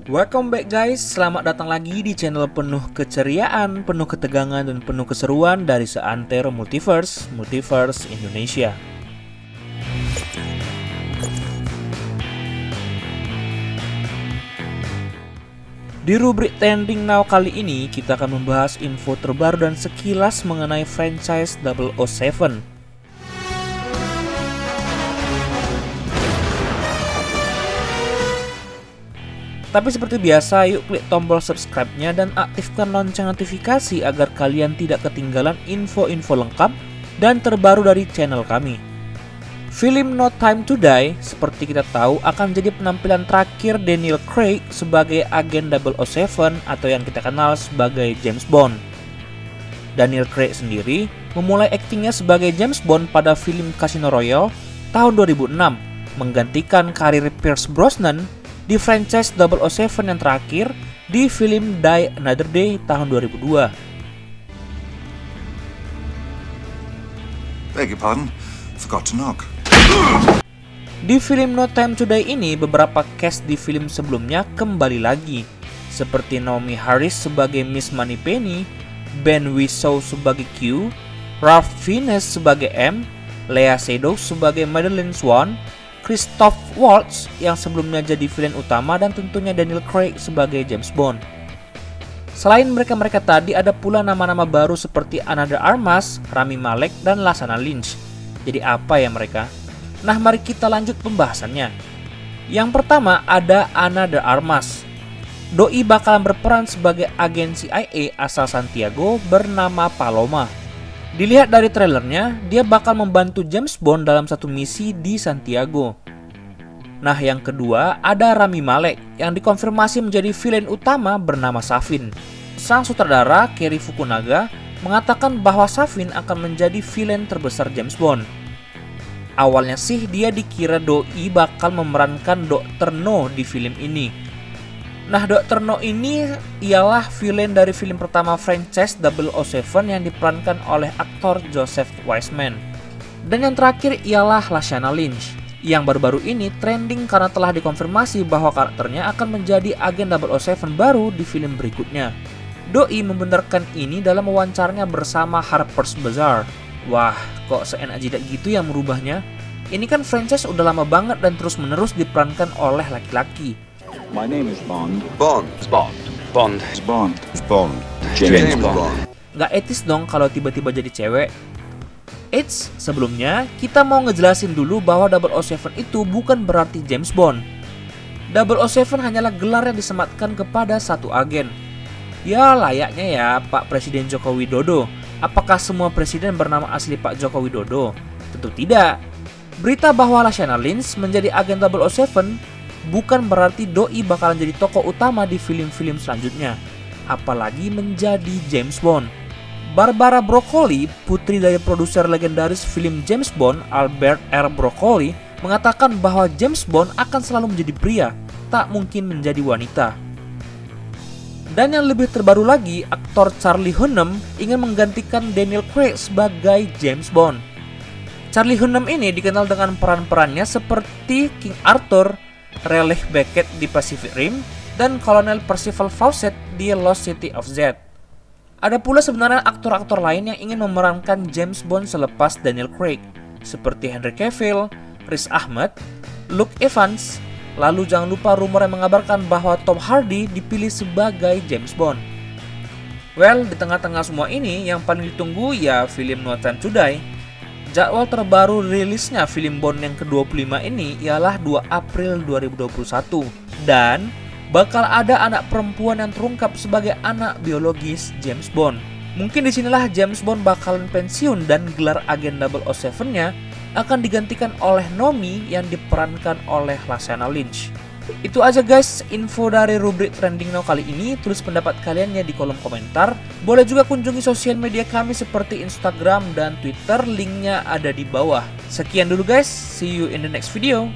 Welcome back guys, selamat datang lagi di channel penuh keceriaan, penuh ketegangan, dan penuh keseruan dari seantero multiverse Indonesia. Di rubrik Trending Now kali ini, kita akan membahas info terbaru dan sekilas mengenai franchise 007. Tapi seperti biasa, yuk klik tombol subscribe-nya dan aktifkan lonceng notifikasi agar kalian tidak ketinggalan info-info lengkap dan terbaru dari channel kami. Film No Time to Die, seperti kita tahu, akan jadi penampilan terakhir Daniel Craig sebagai agen 007 atau yang kita kenal sebagai James Bond. Daniel Craig sendiri memulai aktingnya sebagai James Bond pada film Casino Royale tahun 2006, menggantikan karir Pierce Brosnan di franchise 007 yang terakhir di film Die Another Day tahun 2002. Beg your pardon, forgot to knock. Di film No Time to Die ini, beberapa cast di film sebelumnya kembali lagi, seperti Naomi Harris sebagai Miss Moneypenny, Ben Whishaw sebagai Q, Ralph Fiennes sebagai M, Lea Seydoux sebagai Madeleine Swan, Christoph Waltz yang sebelumnya jadi villain utama, dan tentunya Daniel Craig sebagai James Bond. Selain mereka-mereka tadi, ada pula nama-nama baru seperti Ana de Armas, Rami Malek, dan Lashana Lynch. Jadi apa ya mereka? Nah, mari kita lanjut pembahasannya. Yang pertama ada Ana de Armas. Doi bakalan berperan sebagai agen CIA asal Santiago bernama Paloma. Dilihat dari trailernya, dia bakal membantu James Bond dalam satu misi di Santiago. Nah, yang kedua ada Rami Malek yang dikonfirmasi menjadi villain utama bernama Safin. Sang sutradara Cary Fukunaga mengatakan bahwa Safin akan menjadi villain terbesar James Bond. Awalnya sih dia dikira Doi bakal memerankan Dr. No di film ini. Nah, Dr. No ini ialah villain dari film pertama franchise 007 yang diperankan oleh aktor Joseph Wiseman. Dan yang terakhir ialah Lashana Lynch, yang baru-baru ini trending karena telah dikonfirmasi bahwa karakternya akan menjadi agen 007 baru di film berikutnya. Doi membenarkan ini dalam wawancaranya bersama Harper's Bazaar. Wah, kok seenak jidat gitu yang merubahnya? Ini kan franchise udah lama banget dan terus-menerus diperankan oleh laki-laki. My name is Bond. Bond. Bond. Bond. Bond. Bond. James Bond. Gak etis dong kalau tiba-tiba jadi cewek. Eits, sebelumnya kita mau ngejelasin dulu bahwa 007 itu bukan berarti James Bond. 007 hanyalah gelar yang disematkan kepada satu agen. Ya layaknya ya Pak Presiden Joko Widodo. Apakah semua presiden bernama asli Pak Joko Widodo? Tentu tidak. Berita bahwa Lashana Lynch menjadi agen 007 bukan berarti Doi bakalan jadi tokoh utama di film-film selanjutnya, apalagi menjadi James Bond. Barbara Broccoli, putri dari produser legendaris film James Bond, Albert R. Broccoli, mengatakan bahwa James Bond akan selalu menjadi pria, tak mungkin menjadi wanita. Dan yang lebih terbaru lagi, aktor Charlie Hunnam ingin menggantikan Daniel Craig sebagai James Bond. Charlie Hunnam ini dikenal dengan peran-perannya seperti King Arthur, Raleigh Beckett di Pacific Rim, dan Kolonel Percival Fawcett di Lost City of Z. Ada pula sebenarnya aktor-aktor lain yang ingin memerankan James Bond selepas Daniel Craig, seperti Henry Cavill, Riz Ahmed, Luke Evans. Lalu jangan lupa rumor yang mengabarkan bahwa Tom Hardy dipilih sebagai James Bond. Well, di tengah-tengah semua ini, yang paling ditunggu ya film No Time to Die. Jadwal terbaru rilisnya film Bond yang ke-25 ini ialah 2 April 2021. Dan bakal ada anak perempuan yang terungkap sebagai anak biologis James Bond. Mungkin disinilah James Bond bakalan pensiun dan gelar agen 007-nya akan digantikan oleh Nomi yang diperankan oleh Lashana Lynch. Itu aja guys info dari rubrik Trending Now kali ini. Tulis pendapat kalian ya di kolom komentar. Boleh juga kunjungi sosial media kami seperti Instagram dan Twitter, linknya ada di bawah. Sekian dulu guys, see you in the next video.